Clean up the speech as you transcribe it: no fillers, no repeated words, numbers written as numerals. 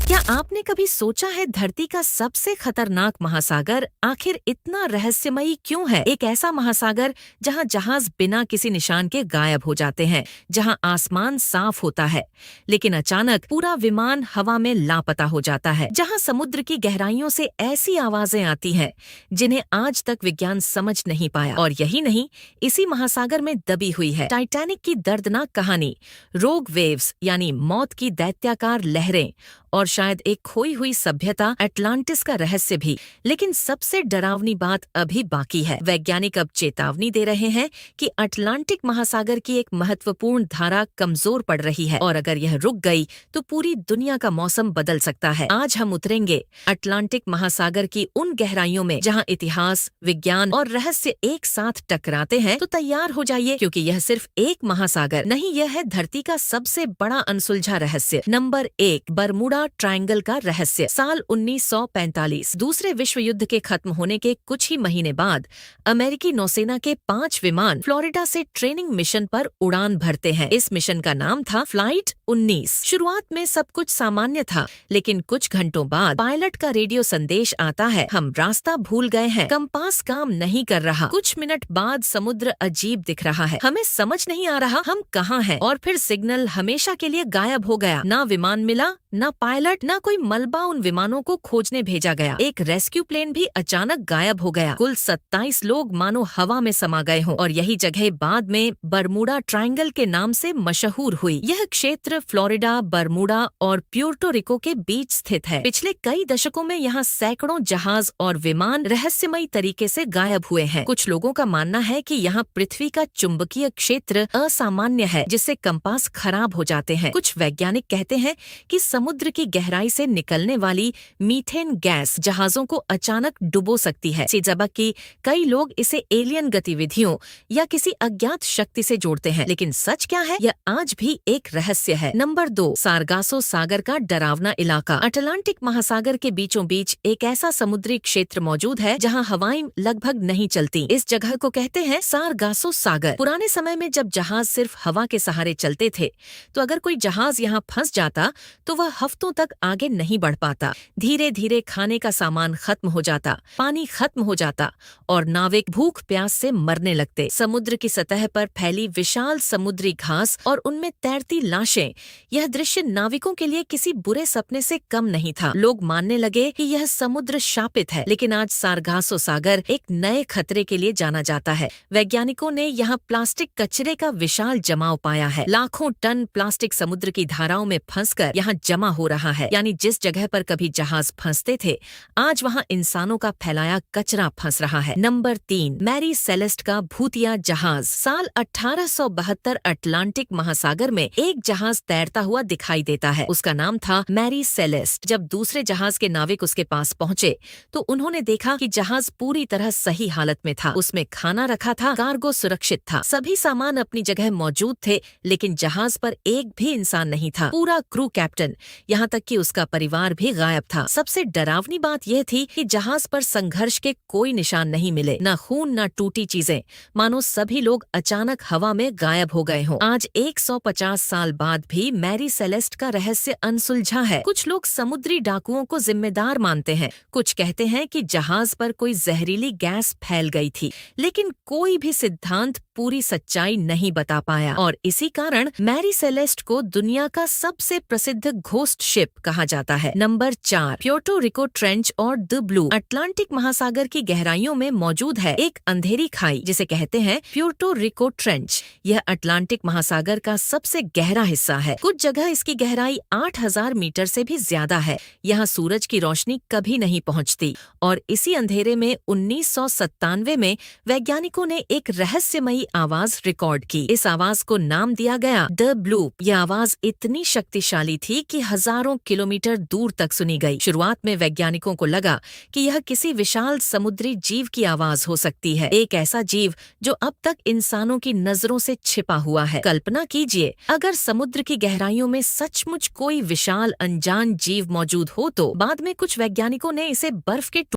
क्या आपने कभी सोचा है धरती का सबसे खतरनाक महासागर आखिर इतना रहस्यमयी क्यों है? एक ऐसा महासागर जहां जहाज बिना किसी निशान के गायब हो जाते हैं, जहां आसमान साफ होता है लेकिन अचानक पूरा विमान हवा में लापता हो जाता है, जहां समुद्र की गहराइयों से ऐसी आवाजें आती हैं जिन्हें आज तक विज्ञान समझ नहीं पाया। और यही नहीं, इसी महासागर में दबी हुई है टाइटैनिक की दर्दनाक कहानी, रोग वेव्स यानी मौत की दैत्याकार लहरें, और शायद एक खोई हुई सभ्यता अटलांटिस का रहस्य भी। लेकिन सबसे डरावनी बात अभी बाकी है। वैज्ञानिक अब चेतावनी दे रहे हैं कि अटलांटिक महासागर की एक महत्वपूर्ण धारा कमजोर पड़ रही है और अगर यह रुक गई तो पूरी दुनिया का मौसम बदल सकता है। आज हम उतरेंगे अटलांटिक महासागर की उन गहराइयों में जहां इतिहास, विज्ञान और रहस्य एक साथ टकराते हैं। तो तैयार हो जाइए, क्योंकि यह सिर्फ एक महासागर नहीं, यह है धरती का सबसे बड़ा अनसुलझा रहस्य। नंबर 1, बरमूडा ट्रायंगल का रहस्य। साल 1945 दूसरे विश्व युद्ध के खत्म होने के कुछ ही महीने बाद अमेरिकी नौसेना के 5 विमान फ्लोरिडा से ट्रेनिंग मिशन पर उड़ान भरते हैं। इस मिशन का नाम था फ्लाइट 19। शुरुआत में सब कुछ सामान्य था, लेकिन कुछ घंटों बाद पायलट का रेडियो संदेश आता है, हम रास्ता भूल गए हैं, कंपास काम नहीं कर रहा। कुछ मिनट बाद समुद्र अजीब दिख रहा है, हमें समझ नहीं आ रहा हम कहाँ हैं। और फिर सिग्नल हमेशा के लिए गायब हो गया। ना विमान मिला, ना पायलट, ना कोई मलबा उन विमानों को खोजने भेजा गया। एक रेस्क्यू प्लेन भी अचानक गायब हो गया। कुल 27 लोग मानो हवा में समा गए हों। और यही जगह बाद में बरमूडा ट्रायंगल के नाम से मशहूर हुई। यह क्षेत्र फ्लोरिडा, बरमूडा और प्यूर्टो रिको के बीच स्थित है। पिछले कई दशकों में यहाँ सैकड़ों जहाज और विमान रहस्यमयी तरीके से गायब हुए हैं। कुछ लोगों का मानना है कि यहाँ पृथ्वी का चुंबकीय क्षेत्र असामान्य है, जिससे कंपास खराब हो जाते हैं। कुछ वैज्ञानिक कहते हैं कि समुद्र की गहराई से निकलने वाली मीथेन गैस जहाजों को अचानक डुबो सकती है। जबकि कई लोग इसे एलियन गतिविधियों या किसी अज्ञात शक्ति से जोड़ते हैं। लेकिन सच क्या है, यह आज भी एक रहस्य है। नंबर 2, सारगासो सागर का डरावना इलाका। अटलांटिक महासागर के बीचों बीच एक ऐसा समुद्री क्षेत्र मौजूद है जहां हवाएं लगभग नहीं चलती। इस जगह को कहते हैं सारगासो सागर। पुराने समय में जब जहाज सिर्फ हवा के सहारे चलते थे, तो अगर कोई जहाज यहाँ फंस जाता तो वह हफ्तों तक आगे नहीं बढ़ पाता। धीरे धीरे खाने का सामान खत्म हो जाता, पानी खत्म हो जाता और नाविक भूख प्यास से मरने लगते। समुद्र की सतह पर फैली विशाल समुद्री घास और उनमें तैरती लाशें, यह दृश्य नाविकों के लिए किसी बुरे सपने से कम नहीं था। लोग मानने लगे कि यह समुद्र शापित है। लेकिन आज सारगासो सागर एक नए खतरे के लिए जाना जाता है। वैज्ञानिकों ने यहाँ प्लास्टिक कचरे का विशाल जमाव पाया है। लाखों टन प्लास्टिक समुद्र की धाराओं में फंसकर यहाँ जमा हो रहा है। यानी जिस जगह पर कभी जहाज फंसते थे, आज वहाँ इंसानों का फैलाया कचरा फंस रहा है। नंबर 3, मैरी सेलेस्ट का भूतिया जहाज। साल 1872 अटलांटिक महासागर में एक जहाज तैरता हुआ दिखाई देता है। उसका नाम था मैरी सेलेस्ट। जब दूसरे जहाज के नाविक उसके पास पहुंचे तो उन्होंने देखा कि जहाज पूरी तरह सही हालत में था। उसमें खाना रखा था, कार्गो सुरक्षित था, सभी सामान अपनी जगह मौजूद थे, लेकिन जहाज पर एक भी इंसान नहीं था। पूरा क्रू, कैप्टन, यहाँ तक कि उसका परिवार भी गायब था। सबसे डरावनी बात यह थी कि जहाज पर संघर्ष के कोई निशान नहीं मिले, न खून न टूटी चीजें, मानो सभी लोग अचानक हवा में गायब हो गए हों। आज 150 साल बाद भी मैरी सेलेस्ट का रहस्य अनसुलझा है। कुछ लोग समुद्री डाकुओं को जिम्मेदार मानते हैं, कुछ कहते हैं कि जहाज पर कोई जहरीली गैस फैल गई थी, लेकिन कोई भी सिद्धांत पूरी सच्चाई नहीं बता पाया। और इसी कारण मैरी सेलेस्ट को दुनिया का सबसे प्रसिद्ध घोस्ट शिप कहा जाता है। नंबर 4, प्यूर्टो रिको ट्रेंच और द ब्लू। अटलांटिक महासागर की गहराइयों में मौजूद है एक अंधेरी खाई जिसे कहते हैं प्यूर्टो रिको ट्रेंच। यह अटलांटिक महासागर का सबसे गहरा हिस्सा है। कुछ जगह इसकी गहराई 8000 मीटर से भी ज्यादा है। यहाँ सूरज की रोशनी कभी नहीं पहुँचती और इसी अंधेरे में 1997 में वैज्ञानिकों ने एक रहस्यमयी आवाज रिकॉर्ड की। इस आवाज को नाम दिया गया द ब्लू। यह आवाज इतनी शक्तिशाली थी कि हजारों किलोमीटर दूर तक सुनी गई। शुरुआत में वैज्ञानिकों को लगा कि यह किसी विशाल समुद्री जीव की आवाज हो सकती है, एक ऐसा जीव जो अब तक इंसानों की नजरों से छिपा हुआ है। कल्पना कीजिए, अगर समुद्र की गहराइयों में सचमुच कोई विशाल अनजान जीव मौजूद हो तो बाद में कुछ वैज्ञानिकों ने इसे बर्फ के